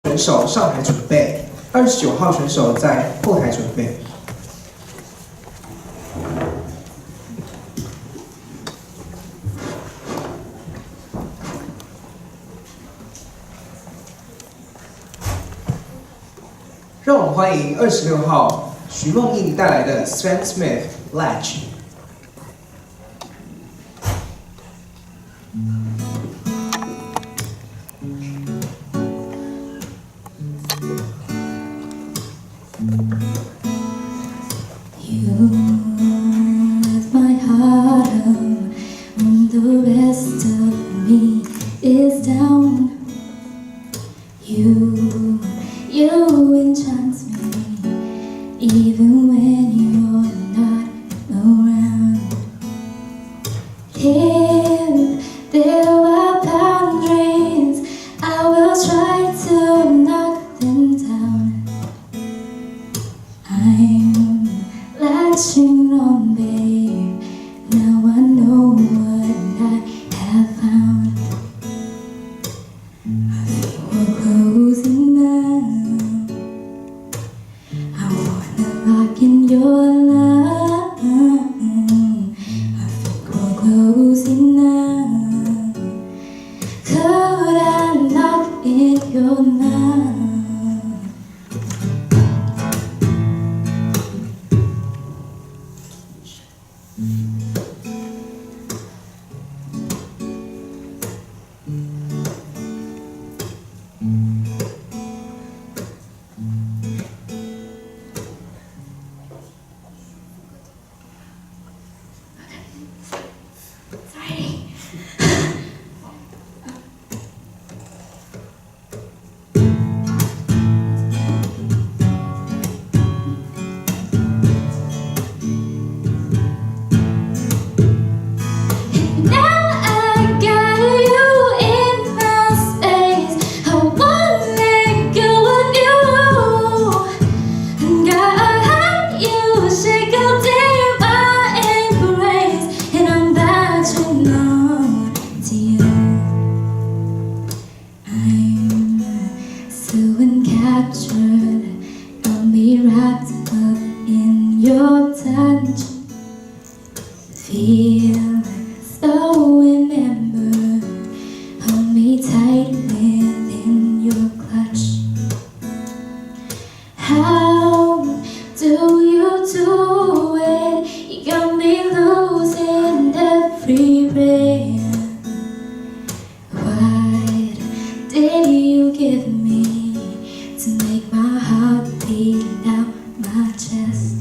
选手上台准备，29号选手在后台准备。让我们欢迎26号徐梦颖带来的 Sven Smith Latch。You lift my heart up when the rest of me is down. You enchant me even when you're not around. If there are boundaries, I will try to knock them down. I'm latching on, babe. Now I know what I have found. I think we're closing now. I wanna rock in your love. I think we're closing now. Could I knock in your love? Sorry. Now I got you in my space. I won't let go of you. Got you shake out in my embrace, and I'm latching on to you. I'm so encaptured, got me wrapped up in your touch. Feel so remember, hold me tight within your clutch. How do you do it? You got me losing every breath. What did you give me to make my heart beat out my chest?